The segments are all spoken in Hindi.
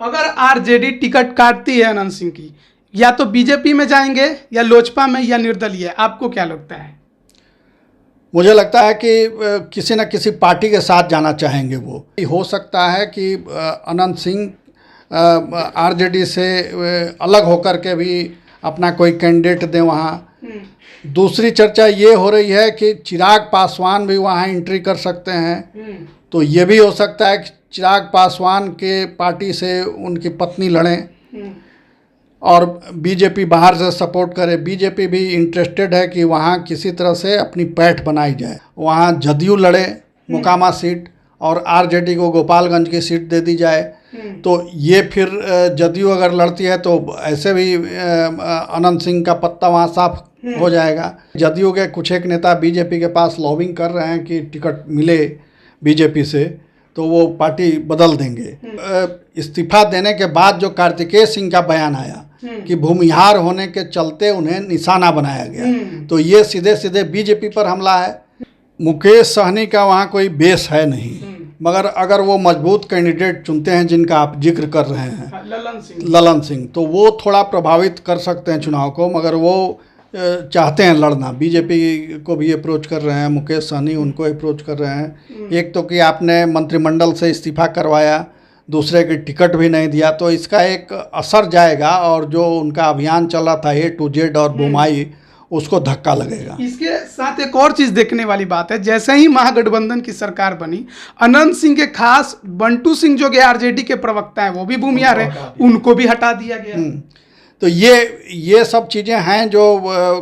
अगर आरजेडी टिकट काटती है अनंत सिंह की, या तो बीजेपी में जाएंगे या लोजपा में या निर्दलीय, आपको क्या लगता है? मुझे लगता है कि किसी न किसी पार्टी के साथ जाना चाहेंगे। वो हो सकता है कि अनंत सिंह आरजेडी से अलग होकर के भी अपना कोई कैंडिडेट दें वहाँ। दूसरी चर्चा ये हो रही है कि चिराग पासवान भी वहाँ एंट्री कर सकते हैं, तो ये भी हो सकता है कि चिराग पासवान के पार्टी से उनकी पत्नी लड़ें और बीजेपी बाहर से सपोर्ट करे। बीजेपी भी इंटरेस्टेड है कि वहाँ किसी तरह से अपनी पैठ बनाई जाए, वहाँ जदयू लड़े मोकामा सीट और आरजेडी को गोपालगंज की सीट दे दी जाए। तो ये फिर जदयू अगर लड़ती है तो ऐसे भी अनंत सिंह का पत्ता वहाँ साफ हो जाएगा। जदयू के कुछ एक नेता बीजेपी के पास लॉबिंग कर रहे हैं कि टिकट मिले बीजेपी से, तो वो पार्टी बदल देंगे। इस्तीफा देने के बाद जो कार्तिकेय सिंह का बयान आया कि भूमिहार होने के चलते उन्हें निशाना बनाया गया, तो ये सीधे सीधे बीजेपी पर हमला है। मुकेश सहनी का वहाँ कोई बेस है नहीं, मगर अगर वो मजबूत कैंडिडेट चुनते हैं जिनका आप जिक्र कर रहे हैं, ललन सिंह, तो वो थोड़ा प्रभावित कर सकते हैं चुनाव को। मगर वो चाहते हैं लड़ना, बीजेपी को भी अप्रोच कर रहे हैं, मुकेश सहनी उनको अप्रोच कर रहे हैं। एक तो कि आपने मंत्रिमंडल से इस्तीफा करवाया, दूसरे की टिकट भी नहीं दिया, तो इसका एक असर जाएगा और जो उनका अभियान चल रहा था ए टू जेड और बुमाई, उसको धक्का लगेगा। इसके साथ एक और चीज देखने वाली बात है, जैसे ही महागठबंधन की सरकार बनी, अनंत सिंह के खास बंटू सिंह जो कि आरजेडी के प्रवक्ता है, वो भी भूमिहार है, उनको भी हटा दिया गया। तो ये सब चीज़ें हैं जो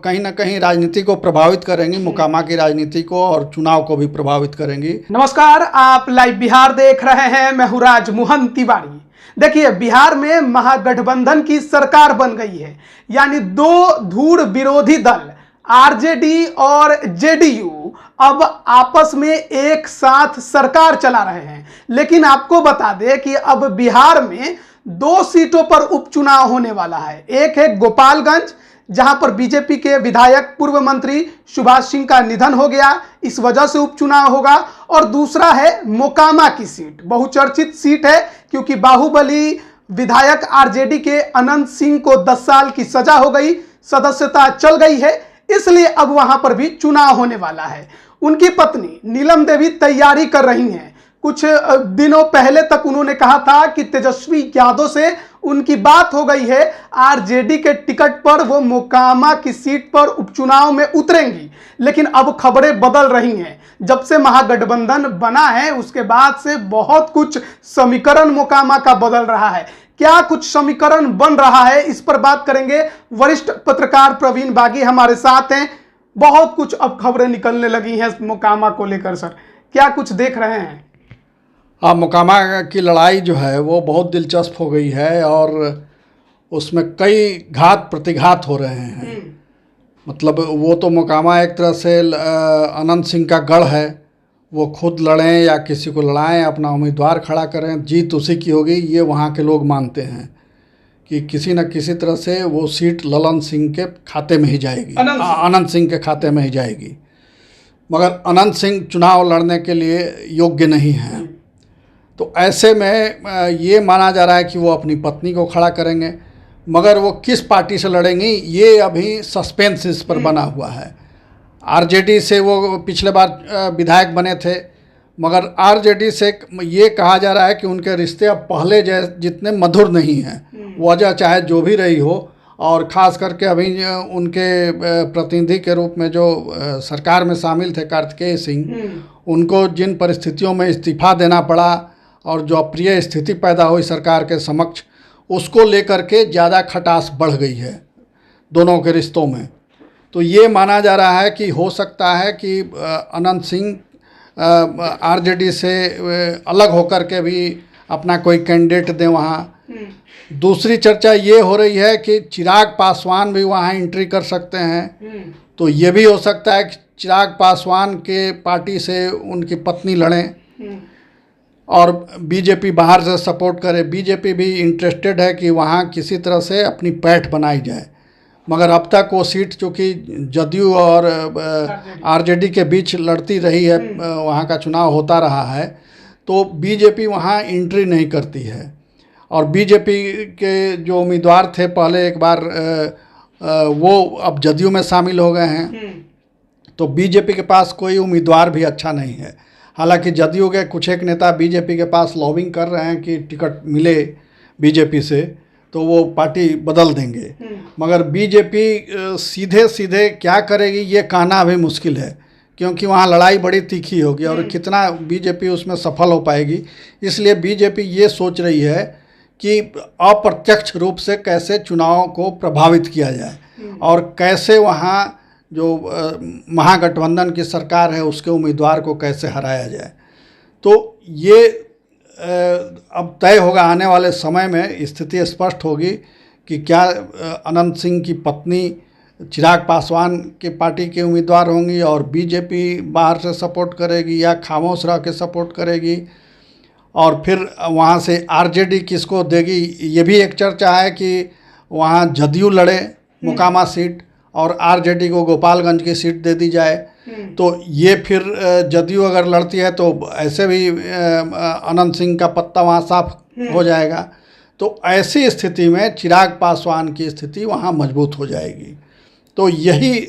कहीं ना कहीं राजनीति को प्रभावित करेंगी, मोकामा की राजनीति को और चुनाव को भी प्रभावित करेंगी। नमस्कार, आप लाइव बिहार देख रहे हैं, मैं हूं राजमोहन तिवारी। देखिए, बिहार में महागठबंधन की सरकार बन गई है, यानी दो धुर विरोधी दल आरजेडी और जेडीयू अब आपस में एक साथ सरकार चला रहे हैं। लेकिन आपको बता दें कि अब बिहार में दो सीटों पर उपचुनाव होने वाला है। एक है गोपालगंज, जहां पर बीजेपी के विधायक पूर्व मंत्री सुभाष सिंह का निधन हो गया, इस वजह से उपचुनाव होगा। और दूसरा है मोकामा की सीट, बहुचर्चित सीट है क्योंकि बाहुबली विधायक आरजेडी के अनंत सिंह को 10 साल की सजा हो गई, सदस्यता चल गई है, इसलिए अब वहां पर भी चुनाव होने वाला है। उनकी पत्नी नीलम देवी तैयारी कर रही हैं। कुछ दिनों पहले तक उन्होंने कहा था कि तेजस्वी यादव से उनकी बात हो गई है, आरजेडी के टिकट पर वो मोकामा की सीट पर उपचुनाव में उतरेंगी। लेकिन अब खबरें बदल रही हैं। जब से महागठबंधन बना है उसके बाद से बहुत कुछ समीकरण मोकामा का बदल रहा है। क्या कुछ समीकरण बन रहा है, इस पर बात करेंगे। वरिष्ठ पत्रकार प्रवीण बागी हमारे साथ हैं। बहुत कुछ अब खबरें निकलने लगी हैं मोकामा को लेकर। सर, क्या कुछ देख रहे हैं? हाँ, मोकामा की लड़ाई जो है वो बहुत दिलचस्प हो गई है और उसमें कई घात प्रतिघात हो रहे हैं। मतलब वो तो मोकामा एक तरह से अनंत सिंह का गढ़ है, वो खुद लड़ें या किसी को लड़ाएं, अपना उम्मीदवार खड़ा करें, जीत उसी की होगी, ये वहाँ के लोग मानते हैं कि किसी न किसी तरह से वो सीट ललन सिंह के खाते में ही जाएगी, अनंत सिंह के खाते में ही जाएगी। मगर अनंत सिंह चुनाव लड़ने के लिए योग्य नहीं हैं। तो ऐसे में ये माना जा रहा है कि वो अपनी पत्नी को खड़ा करेंगे, मगर वो किस पार्टी से लड़ेंगी ये अभी सस्पेंस इस पर बना हुआ है। आरजेडी से वो पिछले बार विधायक बने थे, मगर आरजेडी से ये कहा जा रहा है कि उनके रिश्ते अब पहले जितने मधुर नहीं हैं। वजह चाहे जो भी रही हो, और ख़ास करके अभी उनके प्रतिनिधि के रूप में जो सरकार में शामिल थे कार्तिकेय सिंह, उनको जिन परिस्थितियों में इस्तीफा देना पड़ा और जो अप्रिय स्थिति पैदा हुई सरकार के समक्ष, उसको लेकर के ज़्यादा खटास बढ़ गई है दोनों के रिश्तों में। तो ये माना जा रहा है कि हो सकता है कि अनंत सिंह आरजेडी से अलग होकर के भी अपना कोई कैंडिडेट दें वहाँ। दूसरी चर्चा ये हो रही है कि चिराग पासवान भी वहाँ एंट्री कर सकते हैं, तो ये भी हो सकता है कि चिराग पासवान के पार्टी से उनकी पत्नी लड़ें और बीजेपी बाहर से सपोर्ट करे। बीजेपी भी इंटरेस्टेड है कि वहाँ किसी तरह से अपनी पैठ बनाई जाए, मगर अब तक वो सीट चूँकि जदयू और आरजेडी के बीच लड़ती रही है, वहाँ का चुनाव होता रहा है, तो बीजेपी वहाँ एंट्री नहीं करती है। और बीजेपी के जो उम्मीदवार थे पहले एक बार वो अब जदयू में शामिल हो गए हैं। तो बीजेपी के पास कोई उम्मीदवार भी अच्छा नहीं है। हालांकि जदयू के कुछ एक नेता बीजेपी के पास लॉबिंग कर रहे हैं कि टिकट मिले बीजेपी से तो वो पार्टी बदल देंगे, मगर बीजेपी सीधे सीधे क्या करेगी ये कहना अभी मुश्किल है, क्योंकि वहाँ लड़ाई बड़ी तीखी होगी और कितना बीजेपी उसमें सफल हो पाएगी। इसलिए बीजेपी ये सोच रही है कि अप्रत्यक्ष रूप से कैसे चुनाव को प्रभावित किया जाए और कैसे वहाँ जो महागठबंधन की सरकार है उसके उम्मीदवार को कैसे हराया जाए। तो ये अब तय होगा, आने वाले समय में स्थिति स्पष्ट होगी कि क्या अनंत सिंह की पत्नी चिराग पासवान के पार्टी के उम्मीदवार होंगी और बीजेपी बाहर से सपोर्ट करेगी या खामोश रह के सपोर्ट करेगी, और फिर वहाँ से आरजेडी किसको देगी। ये भी एक चर्चा है कि वहाँ जदयू लड़े मोकामा सीट और आरजेडी को गोपालगंज की सीट दे दी जाए। तो ये फिर जदयू अगर लड़ती है तो ऐसे भी अनंत सिंह का पत्ता वहाँ साफ हो जाएगा। तो ऐसी स्थिति में चिराग पासवान की स्थिति वहाँ मजबूत हो जाएगी। तो यही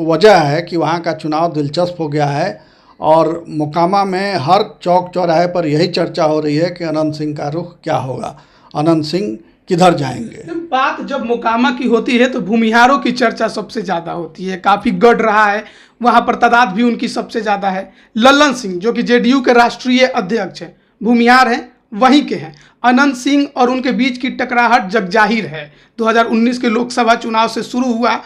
वजह है कि वहाँ का चुनाव दिलचस्प हो गया है और मोकामा में हर चौक चौराहे पर यही चर्चा हो रही है कि अनंत सिंह का रुख क्या होगा, अनंत सिंह किधर जाएंगे। बात जब मोकामा की होती है तो भूमिहारों की चर्चा सबसे ज़्यादा होती है, काफ़ी गढ़ रहा है, वहाँ पर तादाद भी उनकी सबसे ज़्यादा है। लल्लन सिंह जो कि जेडीयू के राष्ट्रीय अध्यक्ष हैं, भूमिहार हैं, वहीं के हैं। अनंत सिंह और उनके बीच की टकराहट जगजाहिर है, 2019 के लोकसभा चुनाव से शुरू हुआ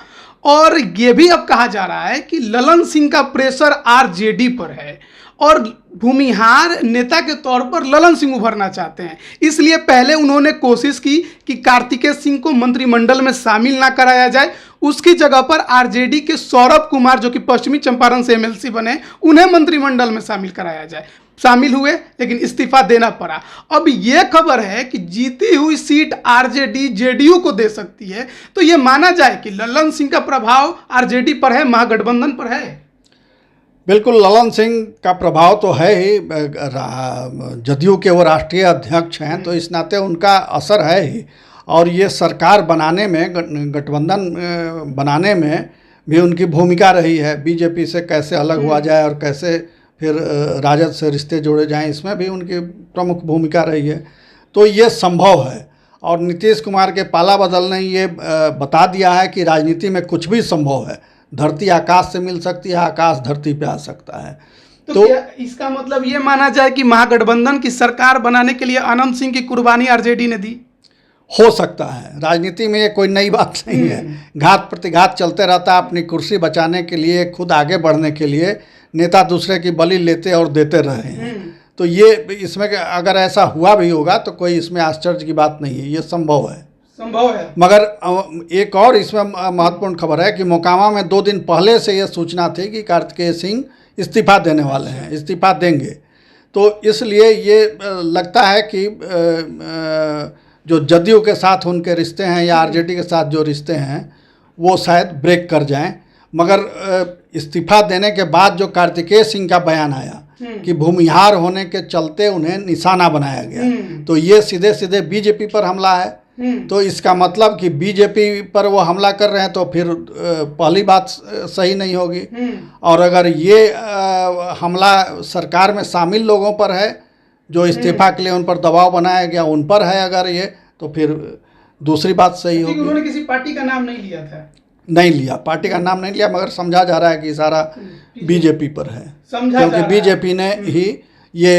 और ये भी अब कहा जा रहा है कि लल्लन सिंह का प्रेशर आरजेडी पर है और भूमिहार नेता के तौर पर लल्लन सिंह उभरना चाहते हैं। इसलिए पहले उन्होंने कोशिश की कि कार्तिकेय सिंह को मंत्रिमंडल में शामिल ना कराया जाए, उसकी जगह पर आरजेडी के सौरभ कुमार जो कि पश्चिमी चंपारण से एमएलसी बने, उन्हें मंत्रिमंडल में शामिल कराया जाए। शामिल हुए लेकिन इस्तीफा देना पड़ा। अब ये खबर है कि जीती हुई सीट आरजेडी जेडीयू को दे सकती है, तो ये माना जाए कि लल्लन सिंह का प्रभाव आरजेडी पर है, महागठबंधन पर है। बिल्कुल, लल्लन सिंह का प्रभाव तो है ही, जदयू के वो राष्ट्रीय अध्यक्ष हैं तो इस नाते उनका असर है ही, और ये सरकार बनाने में, गठबंधन बनाने में भी उनकी भूमिका रही है। बीजेपी से कैसे अलग हुआ जाए और कैसे फिर राजद से रिश्ते जोड़े जाएं, इसमें भी उनकी प्रमुख भूमिका रही है। तो ये संभव है और नीतीश कुमार के पाला बदलने ये बता दिया है कि राजनीति में कुछ भी संभव है, धरती आकाश से मिल सकती है, आकाश धरती पे आ सकता है। तो क्या इसका मतलब ये माना जाए कि महागठबंधन की सरकार बनाने के लिए अनंत सिंह की कुर्बानी आरजेडी ने दी? हो सकता है, राजनीति में ये कोई नई बात नहीं है, घात प्रतिघात चलते रहता है। अपनी कुर्सी बचाने के लिए, खुद आगे बढ़ने के लिए नेता दूसरे की बलि लेते और देते रहे हैं। तो ये इसमें अगर ऐसा हुआ भी होगा तो कोई इसमें आश्चर्य की बात नहीं है, ये संभव है। मगर एक और इसमें महत्वपूर्ण खबर है कि मोकामा में 2 दिन पहले से ये सूचना थी कि कार्तिकेय सिंह इस्तीफा देने वाले हैं, इस्तीफा देंगे। तो इसलिए ये लगता है कि जो जदयू के साथ उनके रिश्ते हैं या आरजेडी के साथ जो रिश्ते हैं वो शायद ब्रेक कर जाएं। मगर इस्तीफा देने के बाद जो कार्तिकेय सिंह का बयान आया कि भूमिहार होने के चलते उन्हें निशाना बनाया गया, तो ये सीधे सीधे बीजेपी पर हमला है। तो इसका मतलब कि बीजेपी पर वो हमला कर रहे हैं तो फिर पहली बात सही नहीं होगी। और अगर ये हमला सरकार में शामिल लोगों पर है जो इस्तीफा के लिए उन पर दबाव बनाया गया, उन पर है अगर ये, तो फिर दूसरी बात सही होगी। उन्होंने किसी पार्टी का नाम नहीं लिया था, नहीं लिया, पार्टी का नाम नहीं लिया, मगर समझा जा रहा है कि सारा बीजेपी पर है, क्योंकि बीजेपी ने ही ये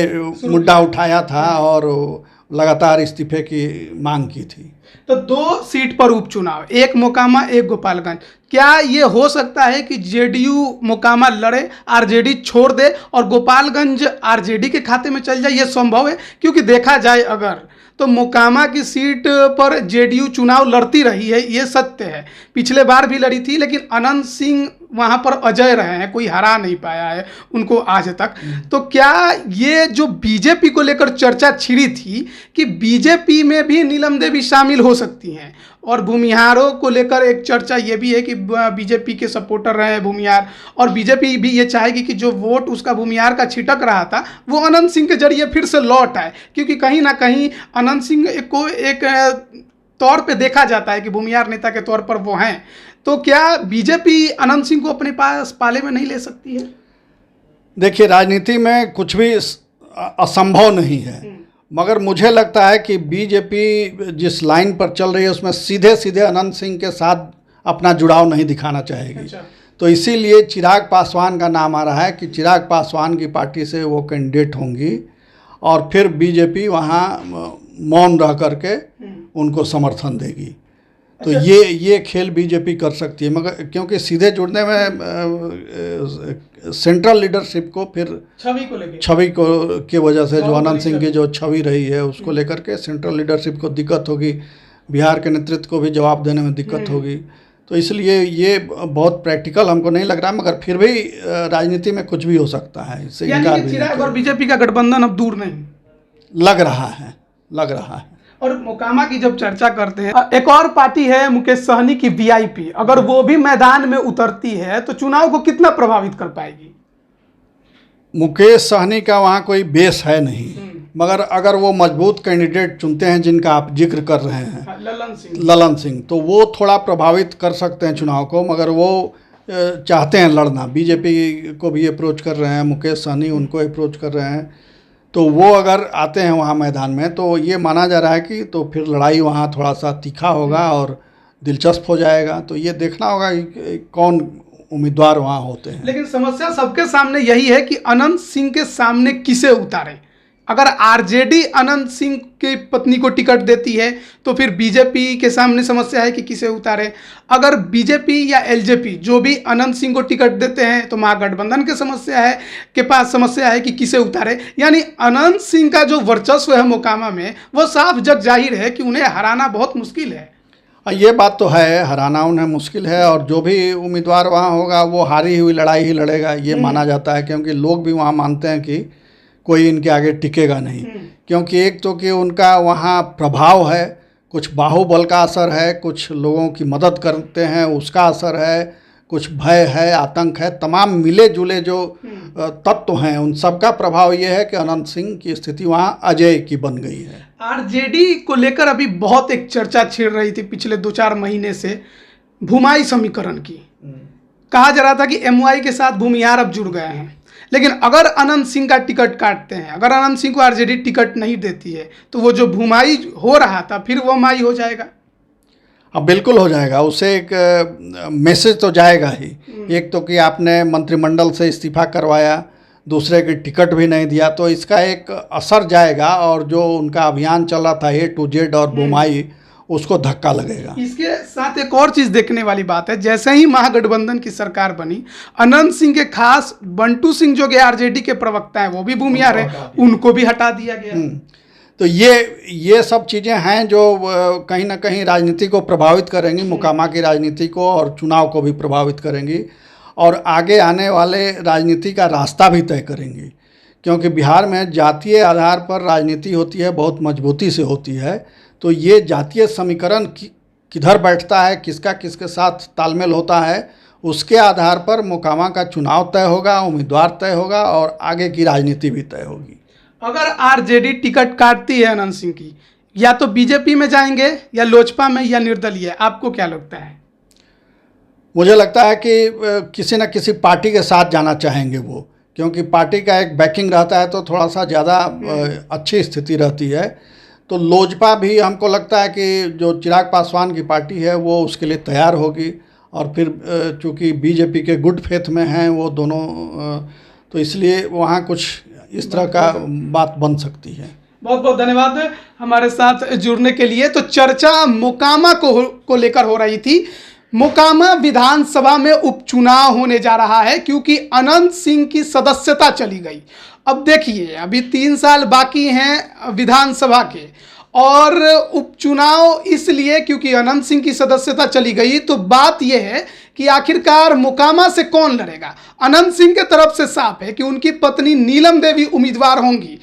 मुद्दा उठाया था और लगातार इस्तीफे की मांग की थी। तो 2 सीट पर उपचुनाव, एक मोकामा एक गोपालगंज, क्या ये हो सकता है कि जेडीयू मोकामा लड़े, आरजेडी छोड़ दे और गोपालगंज आरजेडी के खाते में चल जाए? ये संभव है, क्योंकि देखा जाए अगर तो मोकामा की सीट पर जेडीयू चुनाव लड़ती रही है, ये सत्य है, पिछले बार भी लड़ी थी, लेकिन अनंत सिंह वहाँ पर अजय रहे हैं, कोई हरा नहीं पाया है उनको आज तक। तो क्या ये जो बीजेपी को लेकर चर्चा छिड़ी थी कि बीजेपी में भी नीलम देवी शामिल हो सकती हैं, और भूमिहारों को लेकर एक चर्चा ये भी है कि बीजेपी के सपोर्टर रहे हैं भूमिहार, और बीजेपी भी ये चाहेगी कि जो वोट उसका भूमिहार का छिटक रहा था वो अनंत सिंह के जरिए फिर से लौट आए, क्योंकि कहीं ना कहीं अनंत सिंह को एक तौर पे देखा जाता है कि भूमिहार नेता के तौर पर वो हैं। तो क्या बीजेपी अनंत सिंह को अपने पास पाले में नहीं ले सकती है? देखिए, राजनीति में कुछ भी असंभव नहीं है, मगर मुझे लगता है कि बीजेपी जिस लाइन पर चल रही है उसमें सीधे सीधे अनंत सिंह के साथ अपना जुड़ाव नहीं दिखाना चाहेगी। अच्छा। तो इसीलिए चिराग पासवान का नाम आ रहा है कि चिराग पासवान की पार्टी से वो कैंडिडेट होंगी और फिर बीजेपी वहाँ मौन रह करके उनको समर्थन देगी। तो ये खेल बीजेपी कर सकती है, मगर क्योंकि सीधे जुड़ने में सेंट्रल लीडरशिप को फिर छवि को की वजह से जो अनंत सिंह की जो छवि रही है उसको लेकर के सेंट्रल लीडरशिप को दिक्कत होगी, बिहार के नेतृत्व को भी जवाब देने में दिक्कत होगी। तो इसलिए ये बहुत प्रैक्टिकल हमको नहीं लग रहा, मगर फिर भी राजनीति में कुछ भी हो सकता है, इससे इनकार भी चिराग और बीजेपी का गठबंधन अब दूर नहीं लग रहा है। और मोकामा की जब चर्चा करते हैं, एक और पार्टी है मुकेश सहनी की वीआईपी, अगर वो भी मैदान में उतरती है तो चुनाव को कितना प्रभावित कर पाएगी? मुकेश सहनी का वहाँ कोई बेस है नहीं, मगर अगर वो मजबूत कैंडिडेट चुनते हैं जिनका आप जिक्र कर रहे हैं, ललन सिंह, तो वो थोड़ा प्रभावित कर सकते हैं चुनाव को, मगर वो चाहते हैं लड़ना। बीजेपी को भी अप्रोच कर रहे हैं, मुकेश सहनी उनको अप्रोच कर रहे हैं, तो वो अगर आते हैं वहाँ मैदान में तो ये माना जा रहा है कि तो फिर लड़ाई वहाँ थोड़ा सा तीखा होगा और दिलचस्प हो जाएगा। तो ये देखना होगा कि कौन उम्मीदवार वहाँ होते हैं। लेकिन समस्या सबके सामने यही है कि अनंत सिंह के सामने किसे उतारें। अगर आरजेडी अनंत सिंह की पत्नी को टिकट देती है तो फिर बीजेपी के सामने समस्या है कि किसे उतारे। अगर बीजेपी या एलजेपी जो भी अनंत सिंह को टिकट देते हैं तो महागठबंधन के पास समस्या है कि किसे उतारे। यानी अनंत सिंह का जो वर्चस्व है मोकामा में वो साफ जग जाहिर है कि उन्हें हराना बहुत मुश्किल है। ये बात तो है, हराना उन्हें मुश्किल है, और जो भी उम्मीदवार वहाँ होगा वो हारी हुई लड़ाई ही लड़ेगा, ये माना जाता है, क्योंकि लोग भी वहाँ मानते हैं कि कोई इनके आगे टिकेगा नहीं। क्योंकि एक तो कि उनका वहाँ प्रभाव है, कुछ बाहुबल का असर है, कुछ लोगों की मदद करते हैं उसका असर है, कुछ भय है, आतंक है, तमाम मिले जुले जो तत्व हैं उन सब का प्रभाव ये है कि अनंत सिंह की स्थिति वहाँ अजय की बन गई है। आरजेडी को लेकर अभी बहुत एक चर्चा छिड़ रही थी पिछले 2-4 महीने से, भूमाई समीकरण की। कहा जा रहा था कि एमवाई के साथ भूमिहार अब जुड़ गए हैं, लेकिन अगर अनंत सिंह का टिकट काटते हैं, अगर अनंत सिंह को आरजेडी टिकट नहीं देती है तो वो जो भूमाई हो रहा था फिर वो माई हो जाएगा। अब बिल्कुल हो जाएगा, उससे एक मैसेज तो जाएगा ही। एक तो कि आपने मंत्रिमंडल से इस्तीफा करवाया, दूसरे की टिकट भी नहीं दिया, तो इसका एक असर जाएगा, और जो उनका अभियान चल रहा था A to Z और भूमाई, उसको धक्का लगेगा। इसके साथ एक और चीज़ देखने वाली बात है, जैसे ही महागठबंधन की सरकार बनी, अनंत सिंह के खास बंटू सिंह जो कि आरजेडी के प्रवक्ता हैं वो भी भूमिहार है, उनको भी हटा दिया गया। तो ये सब चीज़ें हैं जो कहीं ना कहीं राजनीति को प्रभावित करेंगी, मोकामा की राजनीति को, और चुनाव को भी प्रभावित करेंगी, और आगे आने वाले राजनीति का रास्ता भी तय करेंगी। क्योंकि बिहार में जातीय आधार पर राजनीति होती है, बहुत मजबूती से होती है, तो ये जातीय समीकरण किधर बैठता है, किसका किसके साथ तालमेल होता है, उसके आधार पर मोकामा का चुनाव तय होगा, उम्मीदवार तय होगा, और आगे की राजनीति भी तय होगी। अगर आरजेडी टिकट काटती है अनंत सिंह की, या तो बीजेपी में जाएंगे या लोजपा में या निर्दलीय, आपको क्या लगता है? मुझे लगता है कि किसी न किसी पार्टी के साथ जाना चाहेंगे वो, क्योंकि पार्टी का एक बैकिंग रहता है तो थोड़ा सा ज़्यादा अच्छी स्थिति रहती है। तो लोजपा भी हमको लगता है कि जो चिराग पासवान की पार्टी है वो उसके लिए तैयार होगी, और फिर चूँकि बीजेपी के गुड फेथ में हैं वो दोनों, तो इसलिए वहाँ कुछ इस तरह का बात बन सकती है। बहुत बहुत धन्यवाद हमारे साथ जुड़ने के लिए। तो चर्चा मोकामा को लेकर हो रही थी। मोकामा विधानसभा में उपचुनाव होने जा रहा है क्योंकि अनंत सिंह की सदस्यता चली गई। अब देखिए, अभी 3 साल बाकी हैं विधानसभा के, और उपचुनाव इसलिए क्योंकि अनंत सिंह की सदस्यता चली गई। तो बात यह है कि आखिरकार मोकामा से कौन लड़ेगा। अनंत सिंह के तरफ से साफ है कि उनकी पत्नी नीलम देवी उम्मीदवार होंगी।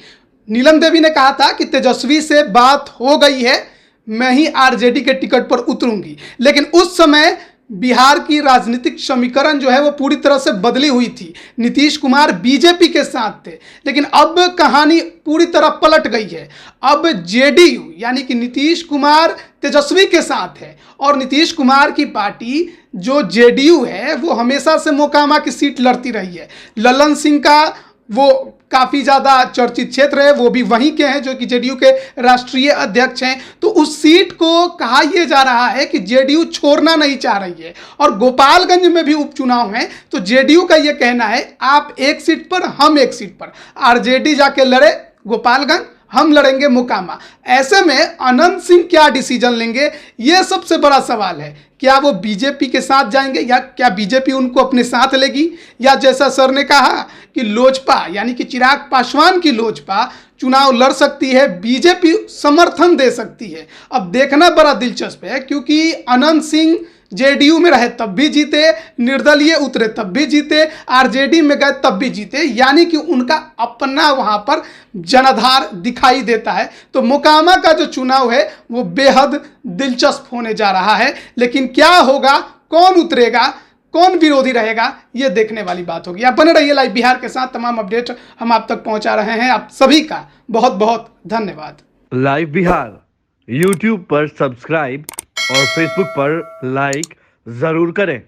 नीलम देवी ने कहा था कि तेजस्वी से बात हो गई है, मैं ही आरजेडी के टिकट पर उतरूंगी। लेकिन उस समय बिहार की राजनीतिक समीकरण जो है वो पूरी तरह से बदली हुई थी। नीतीश कुमार बीजेपी के साथ थे, लेकिन अब कहानी पूरी तरह पलट गई है। अब जेडीयू यानी कि नीतीश कुमार तेजस्वी के साथ है, और नीतीश कुमार की पार्टी जो जेडीयू है वो हमेशा से मोकामा की सीट लड़ती रही है। ललन सिंह का वो काफ़ी ज़्यादा चर्चित क्षेत्र है, वो भी वहीं के हैं जो कि जेडीयू के राष्ट्रीय अध्यक्ष हैं। तो उस सीट को कहा यह जा रहा है कि जेडीयू छोड़ना नहीं चाह रही है। और गोपालगंज में भी उपचुनाव है, तो जेडीयू का यह कहना है आप एक सीट पर, हम एक सीट पर, आरजेडी जाके लड़े गोपालगंज, हम लड़ेंगे मोकामा। ऐसे में अनंत सिंह क्या डिसीजन लेंगे, यह सबसे बड़ा सवाल है। क्या वो बीजेपी के साथ जाएंगे या क्या बीजेपी उनको अपने साथ लेगी, या जैसा सर ने कहा कि लोजपा यानी कि चिराग पासवान की लोजपा चुनाव लड़ सकती है, बीजेपी समर्थन दे सकती है। अब देखना बड़ा दिलचस्प है, क्योंकि अनंत सिंह जेडीयू में रहे तब भी जीते, निर्दलीय उतरे तब भी जीते, आरजेडी में गए तब भी जीते, यानी कि उनका अपना वहां पर जनाधार दिखाई देता है। तो मोकामा का जो चुनाव है वो बेहद दिलचस्प होने जा रहा है। लेकिन क्या होगा, कौन उतरेगा, कौन विरोधी रहेगा, ये देखने वाली बात होगी। आप बने रहिए लाइव बिहार के साथ, तमाम अपडेट हम आप तक पहुंचा रहे हैं। आप सभी का बहुत बहुत धन्यवाद। लाइव बिहार यूट्यूब पर सब्सक्राइब और फेसबुक पर लाइक जरूर करें।